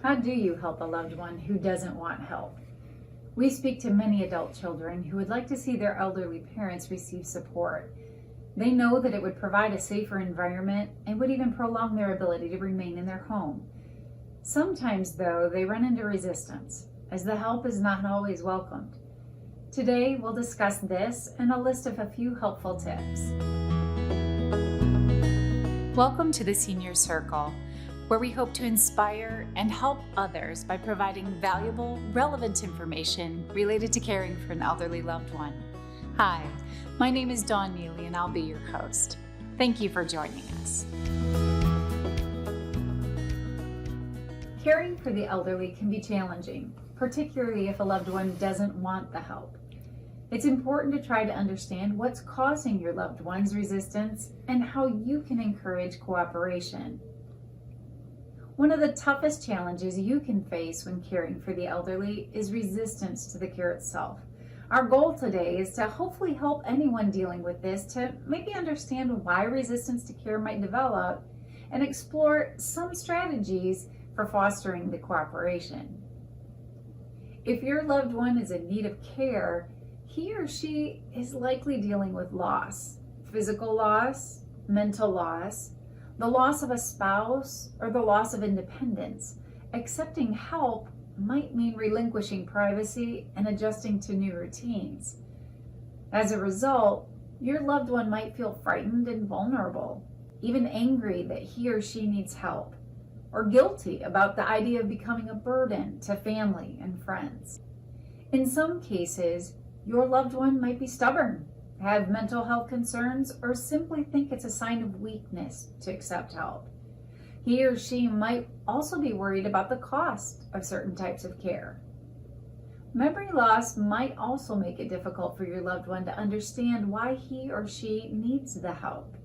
How do you help a loved one who doesn't want help? We speak to many adult children who would like to see their elderly parents receive support. They know that it would provide a safer environment and would even prolong their ability to remain in their home. Sometimes, though, they run into resistance, as the help is not always welcomed. Today, we'll discuss this and a list of a few helpful tips. Welcome to the Senior Circle, where we hope to inspire and help others by providing valuable, relevant information related to caring for an elderly loved one. Hi, my name is Dawn Neely and I'll be your host. Thank you for joining us. Caring for the elderly can be challenging, particularly if a loved one doesn't want the help. It's important to try to understand what's causing your loved one's resistance and how you can encourage cooperation. One of the toughest challenges you can face when caring for the elderly is resistance to the care itself. Our goal today is to hopefully help anyone dealing with this to maybe understand why resistance to care might develop and explore some strategies for fostering the cooperation. If your loved one is in need of care, he or she is likely dealing with loss, physical loss, mental loss, the loss of a spouse, or the loss of independence. Accepting help might mean relinquishing privacy and adjusting to new routines. As a result, your loved one might feel frightened and vulnerable, even angry that he or she needs help, or guilty about the idea of becoming a burden to family and friends. In some cases, your loved one might be stubborn, have mental health concerns, or simply think it's a sign of weakness to accept help. He or she might also be worried about the cost of certain types of care. Memory loss might also make it difficult for your loved one to understand why he or she needs the help.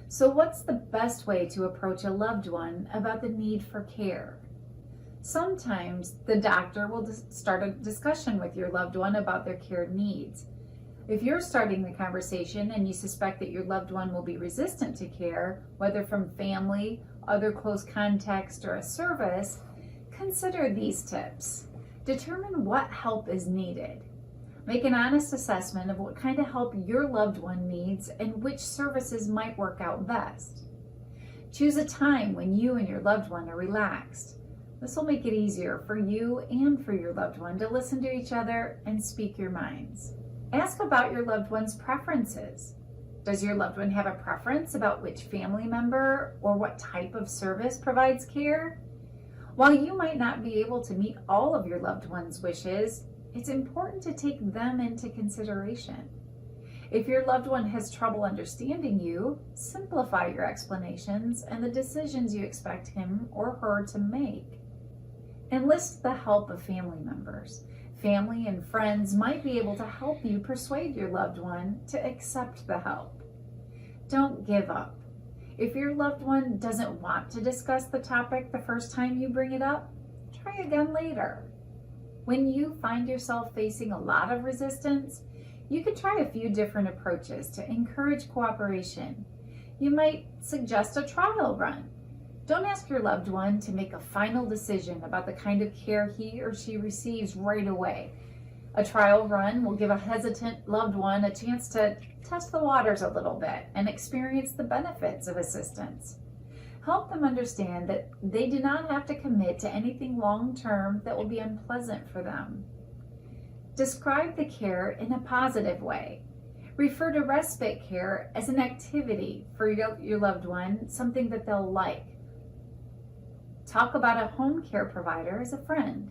So what's the best way to approach a loved one about the need for care? Sometimes the doctor will start a discussion with your loved one about their care needs. If you're starting the conversation and you suspect that your loved one will be resistant to care, whether from family, other close context, or a service, consider these tips. Determine what help is needed. Make an honest assessment of what kind of help your loved one needs and which services might work out best. Choose a time when you and your loved one are relaxed. This will make it easier for you and for your loved one to listen to each other and speak your minds. Ask about your loved one's preferences. Does your loved one have a preference about which family member or what type of service provides care? While you might not be able to meet all of your loved one's wishes, it's important to take them into consideration. If your loved one has trouble understanding you, simplify your explanations and the decisions you expect him or her to make. Enlist the help of family members. Family and friends might be able to help you persuade your loved one to accept the help. Don't give up. If your loved one doesn't want to discuss the topic the first time you bring it up, try again later. When you find yourself facing a lot of resistance, you could try a few different approaches to encourage cooperation. You might suggest a trial run. Don't ask your loved one to make a final decision about the kind of care he or she receives right away. A trial run will give a hesitant loved one a chance to test the waters a little bit and experience the benefits of assistance. Help them understand that they do not have to commit to anything long-term that will be unpleasant for them. Describe the care in a positive way. Refer to respite care as an activity for your loved one, something that they'll like. Talk about a home care provider as a friend.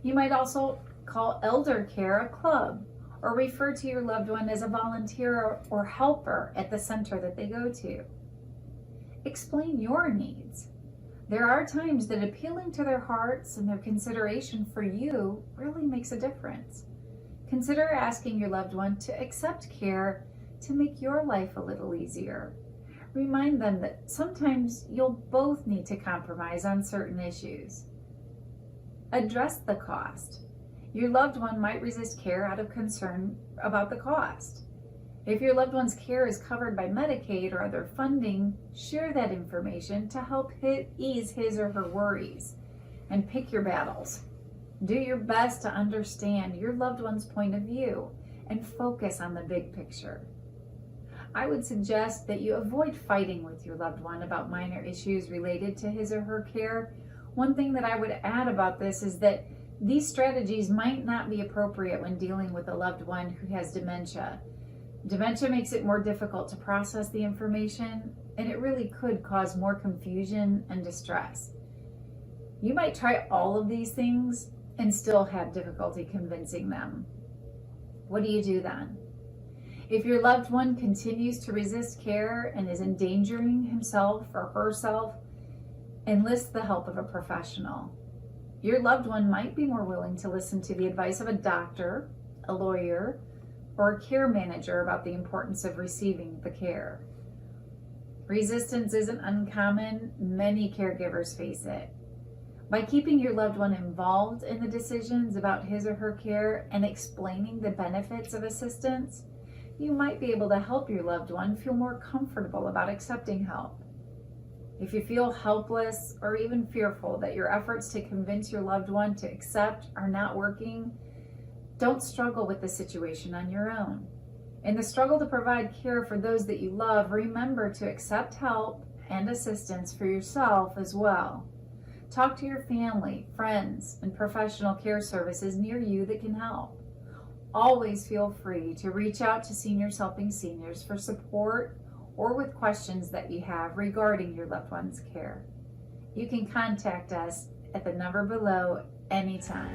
You might also call elder care a club, or refer to your loved one as a volunteer or helper at the center that they go to. Explain your needs. There are times that appealing to their hearts and their consideration for you really makes a difference. Consider asking your loved one to accept care to make your life a little easier. Remind them that sometimes you'll both need to compromise on certain issues. Address the cost. Your loved one might resist care out of concern about the cost. If your loved one's care is covered by Medicaid or other funding, share that information to help ease his or her worries. and pick your battles. Do your best to understand your loved one's point of view and focus on the big picture. I would suggest that you avoid fighting with your loved one about minor issues related to his or her care. One thing that I would add about this is that these strategies might not be appropriate when dealing with a loved one who has dementia. Dementia makes it more difficult to process the information, and it really could cause more confusion and distress. You might try all of these things and still have difficulty convincing them. What do you do then? If your loved one continues to resist care and is endangering himself or herself, enlist the help of a professional. Your loved one might be more willing to listen to the advice of a doctor, a lawyer, or a care manager about the importance of receiving the care. Resistance isn't uncommon. Many caregivers face it. By keeping your loved one involved in the decisions about his or her care and explaining the benefits of assistance, you might be able to help your loved one feel more comfortable about accepting help. If you feel helpless or even fearful that your efforts to convince your loved one to accept are not working, don't struggle with the situation on your own. In the struggle to provide care for those that you love, remember to accept help and assistance for yourself as well. Talk to your family, friends, and professional care services near you that can help. Always feel free to reach out to Seniors Helping Seniors for support or with questions that you have regarding your loved one's care. You can contact us at the number below anytime.